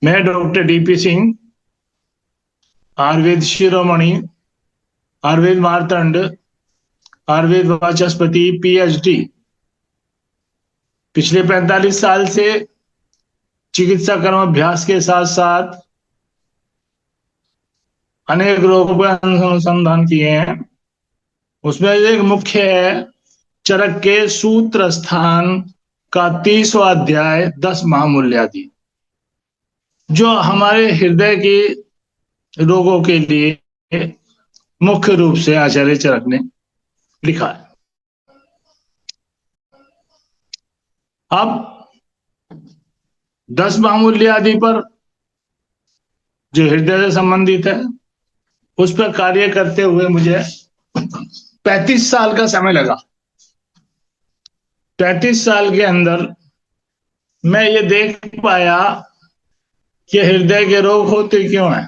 मैं doctor DP Singh, Ayurveda शिरोमणि, आयुर्वेद मार्तंड, आयुर्वेद वाचस्पति, PhD. पिछले 45 साल से चिकित्सा कर्म अभ्यास के साथ साथ अनेक रोगों पर अनुसंधान किए हैं। उसमें एक मुख्य है चरक के सूत्र स्थान का 30वां अध्याय 10 महामूल्यादि, जो हमारे हृदय के रोगों के लिए मुख्य रूप से आचार्य चरक ने लिखा है। अब 10 महामूल्यादि पर, जो हृदय से संबंधित है, उस पर कार्य करते हुए मुझे 35 साल का समय लगा। 35 साल के अंदर मैं ये देख पाया कि हृदय के रोग होते क्यों हैं।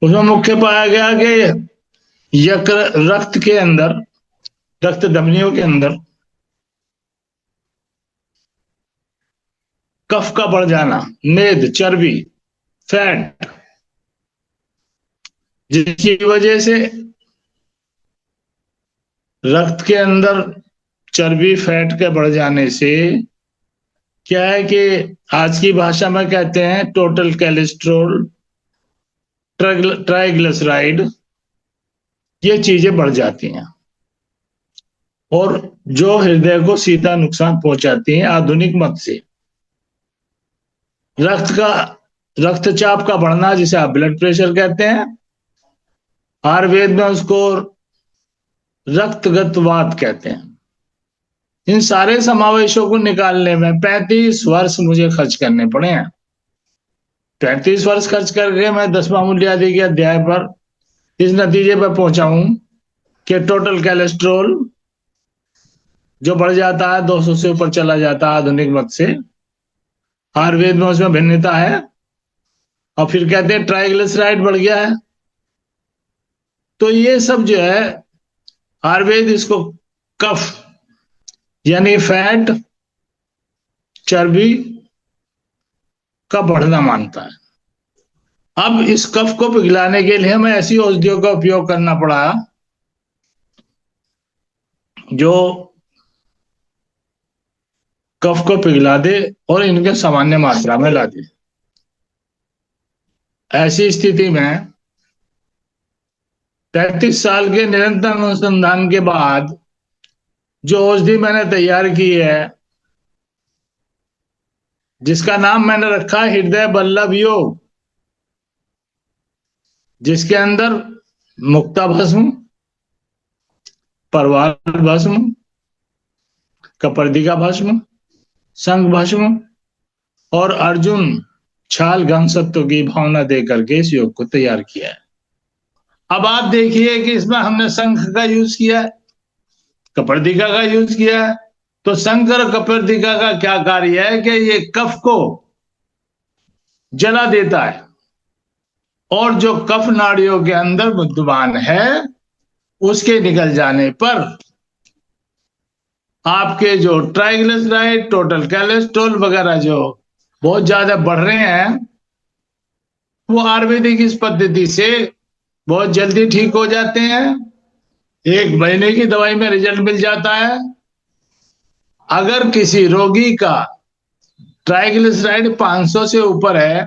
उसमें मुख्य पाया गया कि रक्त के अंदर, रक्त धमनियों के अंदर कफ का बढ़ जाना, मेद, चर्बी, फैट, जिसकी वजह से रक्त के अंदर चर्बी, फैट के बढ़ जाने से क्या है कि आज की भाषा में कहते हैं टोटल कोलेस्ट्रॉल, ट्राइग्लिसराइड, ये चीजें बढ़ जाती हैं और जो हृदय को सीधा नुकसान पहुंचाती हैं। आधुनिक मत से रक्तचाप का बढ़ना, जिसे आप ब्लड प्रेशर कहते हैं, आयुर्वेद में उसको रक्तगत वात कहते हैं। इन सारे समावेशों को निकालने में 35 वर्ष मुझे खर्च करने पड़े हैं। 35 वर्ष खर्च करके मैं 10 महामूल्यादि के अध्याय पर इस नतीजे पर पहुंचा हूं कि टोटल कोलेस्ट्रॉल जो बढ़ जाता है 200 से ऊपर चला जाता है आधुनिक मत से। आयुर्वेद में उसमें भिन्नता है। और फिर कहते हैं ट्राइग्लिसराइड बढ़ गया है। तो ये सब जो है, आयुर्वेद इसको कफ यानी फैट, चर्बी का बढ़ना मानता है। अब इस कफ को पिघलाने के लिए हमें ऐसी औषधियों का उपयोग करना पड़ा जो कफ को पिघला दे और इनके सामान्य मात्रा में ला दे। ऐसी स्थिति में 35 साल के निरंतर अनुसंधान के बाद जो औषधि मैंने तैयार की है, जिसका नाम मैंने रखा है हृदय वल्लभ योग, जिसके अंदर मुक्ता भस्म, परवाल भस्म, कपर्दिका भस्म, शंख भस्म और अर्जुन छाल घन सत्व की भावना देकर के इस योग को तैयार किया है। अब आप देखिए कि इसमें हमने शंख का यूज किया है, कपर्दिका का यूज किया है। तो शंख और कपर्दिका का क्या कार्य है कि ये कफ को जला देता है और जो कफ नाड़ियों के अंदर विद्यमान है उसके निकल जाने पर आपके जो ट्राइग्लिसराइड, टोटल कोलेस्ट्रॉल वगैरह जो बहुत ज्यादा बढ़ रहे हैं, वो आयुर्वेदिक इस पद्धति से बहुत जल्दी ठीक हो जाते हैं। 1 महीने की दवाई में रिजल्ट मिल जाता है। अगर किसी रोगी का ट्राइग्लिसराइड 500 से ऊपर है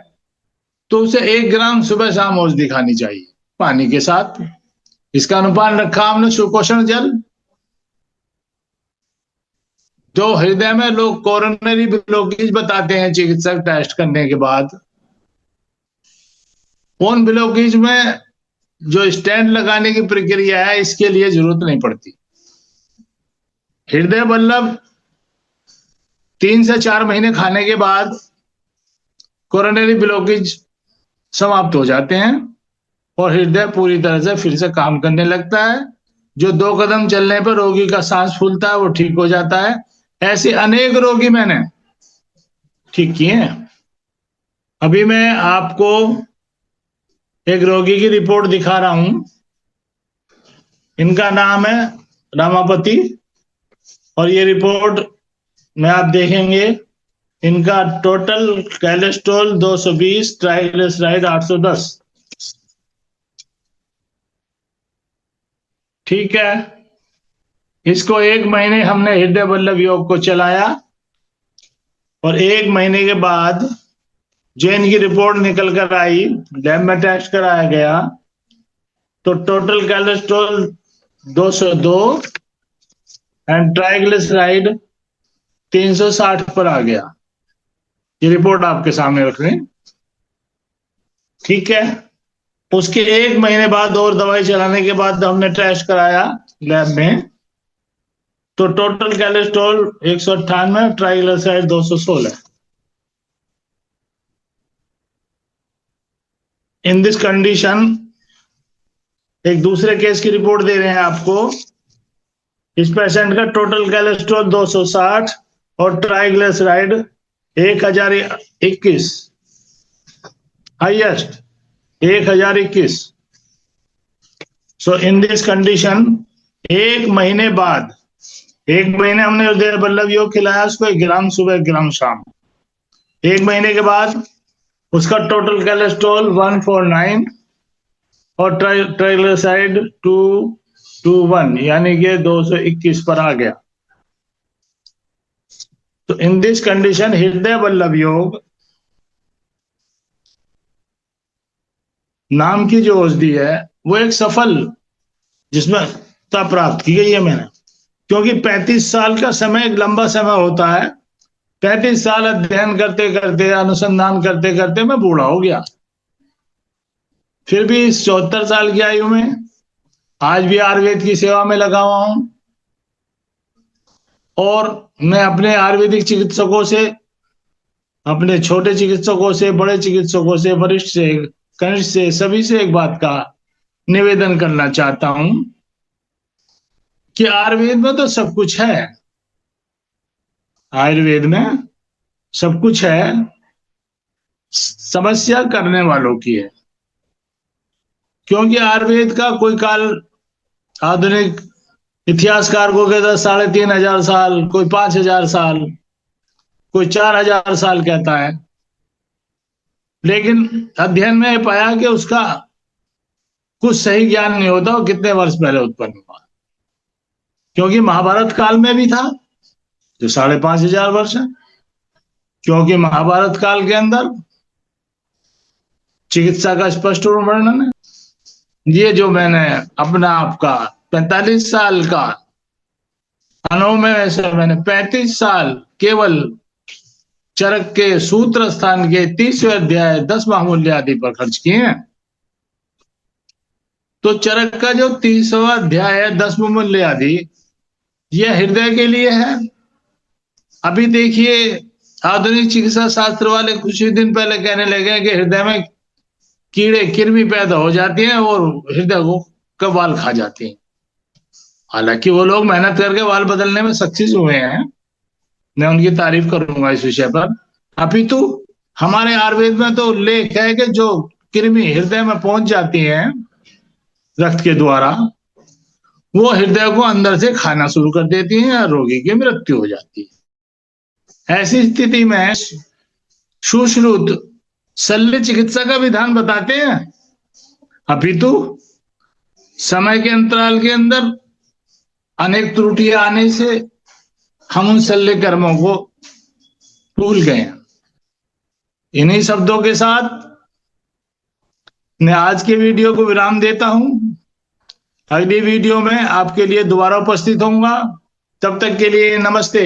तो उसे 1 ग्राम सुबह शाम औषधि खानी चाहिए पानी के साथ। इसका अनुपान रखा हमने सुपोषण जल। जो हृदय में लोग कोरोनरी ब्लॉकेज बताते हैं चिकित्सक टेस्ट करने के बाद, उन ब्लॉकेज में जो स्टेंट लगाने की प्रक्रिया है इसके लिए जरूरत नहीं पड़ती। हृदय वल्लभ 3 से 4 महीने खाने के बाद कोरोनरी ब्लॉकेज समाप्त हो जाते हैं और हृदय पूरी तरह से फिर से काम करने लगता है। जो 2 कदम चलने पर रोगी का सांस फूलता है वो ठीक हो जाता है। ऐसे अनेक रोगी मैंने ठीक किए हैं। अभी मैं आपको एक रोगी की रिपोर्ट दिखा रहा हूं। इनका नाम है रमापति और ये रिपोर्ट में आप देखेंगे इनका टोटल कोलेस्ट्रॉल 220, ट्राइग्लिसराइड 810। ठीक है, इसको 1 महीने हमने हृदय वल्लभ योग को चलाया और 1 महीने के बाद जो इनकी रिपोर्ट निकल कर आई, लैब में टेस्ट कराया गया, तो टोटल कोलेस्ट्रॉल 202 एंड ट्राइग्लिसराइड 360 पर आ गया। ये रिपोर्ट आपके सामने रख रहे हैं। ठीक है, उसके 1 महीने बाद और दवाई चलाने के बाद हमने टेस्ट कराया लैब में, तो total cholesterol 198, triglyceride 216। In this condition एक दूसरे केस की रिपोर्ट दे रहे हैं आपको। इस पेशेंट का टोटल कोलेस्ट्रॉल 260 और triglyceride 1021, highest 1021। So in this condition 1 महीने बाद, 1 महीने हमने हृदय वल्लभ योग खिलाया उसको, 1 ग्राम सुबह 1 ग्राम शाम। 1 महीने के बाद उसका टोटल कोलेस्ट्रॉल 149 और ट्राइग्लिसराइड 221 यानी कि 221 पर आ गया। तो इन दिस कंडीशन हृदय वल्लभ योग नाम की जो औषधि है वो एक सफल जिसमें प्राप्त की गई है मैंने, क्योंकि 35 साल का समय एक लंबा समय होता है। 35 साल अध्ययन करते करते, अनुसंधान करते करते मैं बूढ़ा हो गया। फिर भी इस 74 साल की आयु में आज भी आयुर्वेद की सेवा में लगा हुआ हूं और मैं अपने आयुर्वेदिक चिकित्सकों से, अपने छोटे चिकित्सकों से, बड़े चिकित्सकों से, वरिष्ठ से, कनिष्ठ से, सभी से एक बात का निवेदन करना चाहता हूं कि आयुर्वेद में तो सब कुछ है। आयुर्वेद में सब कुछ है, समस्या करने वालों की है। क्योंकि आयुर्वेद का कोई काल आधुनिक इतिहासकार को कहता है 3500 साल, कोई 5000 साल, कोई 4000 साल कहता है, लेकिन अध्ययन में पाया कि उसका कुछ सही ज्ञान नहीं होता वो कितने वर्ष पहले उत्पन्न हुआ। क्योंकि महाभारत काल में भी था जो 5500 वर्ष है, क्योंकि महाभारत काल के अंदर चिकित्सा का स्पष्ट वर्णन है। ये जो मैंने अपना आपका 45 साल का अनुभव में से मैंने 35 साल केवल चरक के सूत्र स्थान के 30वें अध्याय 10वां मूल्य आदि पर खर्च किए हैं। तो चरक का जो 30वां अध्याय है 10वां मूल्य आदि, यह हृदय के लिए है। अभी देखिए आधुनिक चिकित्सा शास्त्र वाले कुछ ही दिन पहले कहने लगे कि हृदय में कीड़े कृमि पैदा हो जाती हैं और हृदय को कब वाल खा जाती हैं। हालांकि वो लोग मेहनत करके वाल बदलने में सक्सेस हुए हैं, मैं उनकी तारीफ करूंगा इस विषय पर। अपितु हमारे आयुर्वेद में तो उल्लेख है कि जो कृमि हृदय में पहुंच जाती हैं रक्त के द्वारा, वो हृदय को अंदर से खाना शुरू कर देती हैं और रोगी की मृत्यु हो जाती है। ऐसी स्थिति में सुश्रुत शल्य चिकित्सा का विधान बताते हैं, अपितु समय के अंतराल के अंदर अनेक त्रुटियां आने से हम उन शल्य कर्मों को भूल गए। इन्हीं शब्दों के साथ मैं आज के वीडियो को विराम देता हूं। अगली वीडियो में आपके लिए दोबारा उपस्थित होऊंगा। तब तक के लिए नमस्ते।